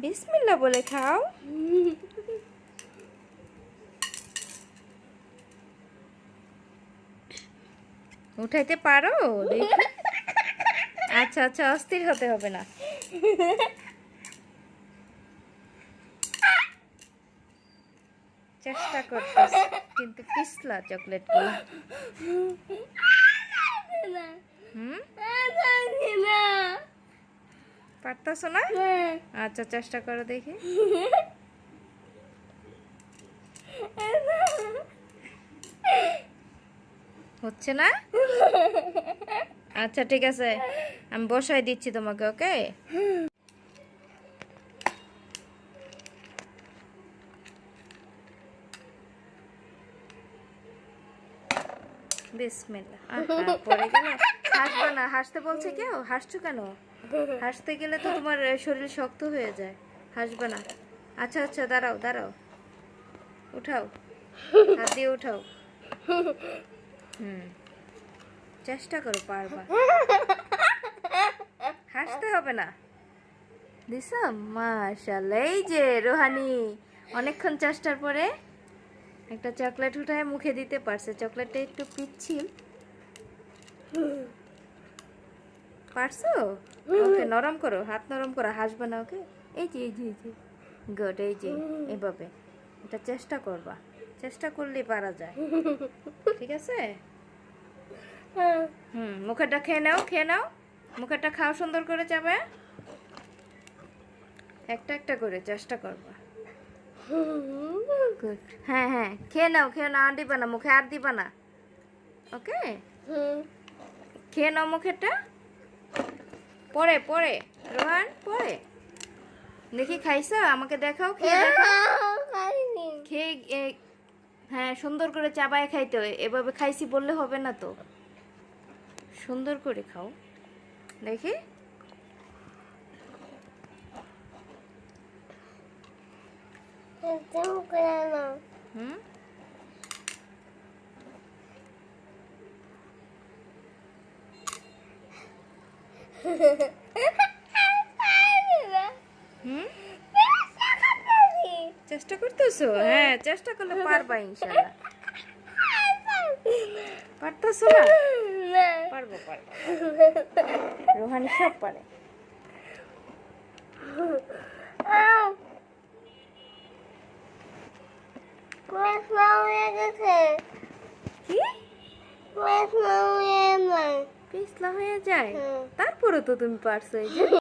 বিসমিল্লাহ বলে খাও। উঠাইতে পারো দেখি। আচ্ছা আচ্ছা, অস্থির হতে হবে না। চেষ্টা করতেছ কিন্তু পিছলা চকলেট গুলো। পারতাছো না? আচ্ছা চেষ্টা করো দেখি। হচ্ছে না? আচ্ছা ঠিক আছে, আমি বসাই দিচ্ছি তোমাকে। ওকে, বিসমিল্লাহ। পড়ে গেল। হাসবে না, হাসতে বলছে কেউ? হাসছো কেন? হাসতে গেলে তো তোমার শরীর শক্ত হয়ে যায়। হাসবে না। আচ্ছা আচ্ছা, দাঁড়াও দাঁড়াও, উঠাও, হাত দিয়ে উঠাও। চেষ্টা করো, পারবা। হাসতে হবে না। দিছো? মাশাআল্লাহ। এই যে রোহানি অনেকক্ষণ চেষ্টার পরে একটা চকলেট উঠায় মুখে দিতে পারছে। চকলেটটা একটু পিচ্ছিল। পারছো? ওকে, নরম করো, হাত নরম করো, হাসবে না। ওকে, এই যে এই যে এই যে, গুড। এই যে এভাবে এটা চেষ্টা করবা। চেষ্টা করলেই পারা যায়। ঠিক আছে? মুখেরটা খেয়ে নাও, খেয়ে নাও। মুখেরটা খাও সুন্দর করে চাবে। একটা একটা করে চেষ্টা করবা। গুড। হ্যাঁ হ্যাঁ, খেয়ে নাও, খেয়ে নাও। আর দিবা না মুখে, আর দিবা না। ওকে, খেয়ে নাও মুখেরটা। পরে পরে রোহান, পরে দেখি খাইছো? আমাকে দেখাও, খেয়ে দেখাও। খেয়ে হ্যাঁ, সুন্দর করে চাবায় খাইতে হয়। এভাবে খাইছি বললে হবে না তো, সুন্দর করে খাও দেখি। হুম, হুম, চেষ্টা করতেছো? হ্যাঁ, চেষ্টা করলে পারবা ইনশাআল্লাহ। পারতেছো না? পারবো পারবো। রোহানি সব পারে। কি পিছলা হয়ে যায়? তারপরে তো তুমি পারছো। এই যে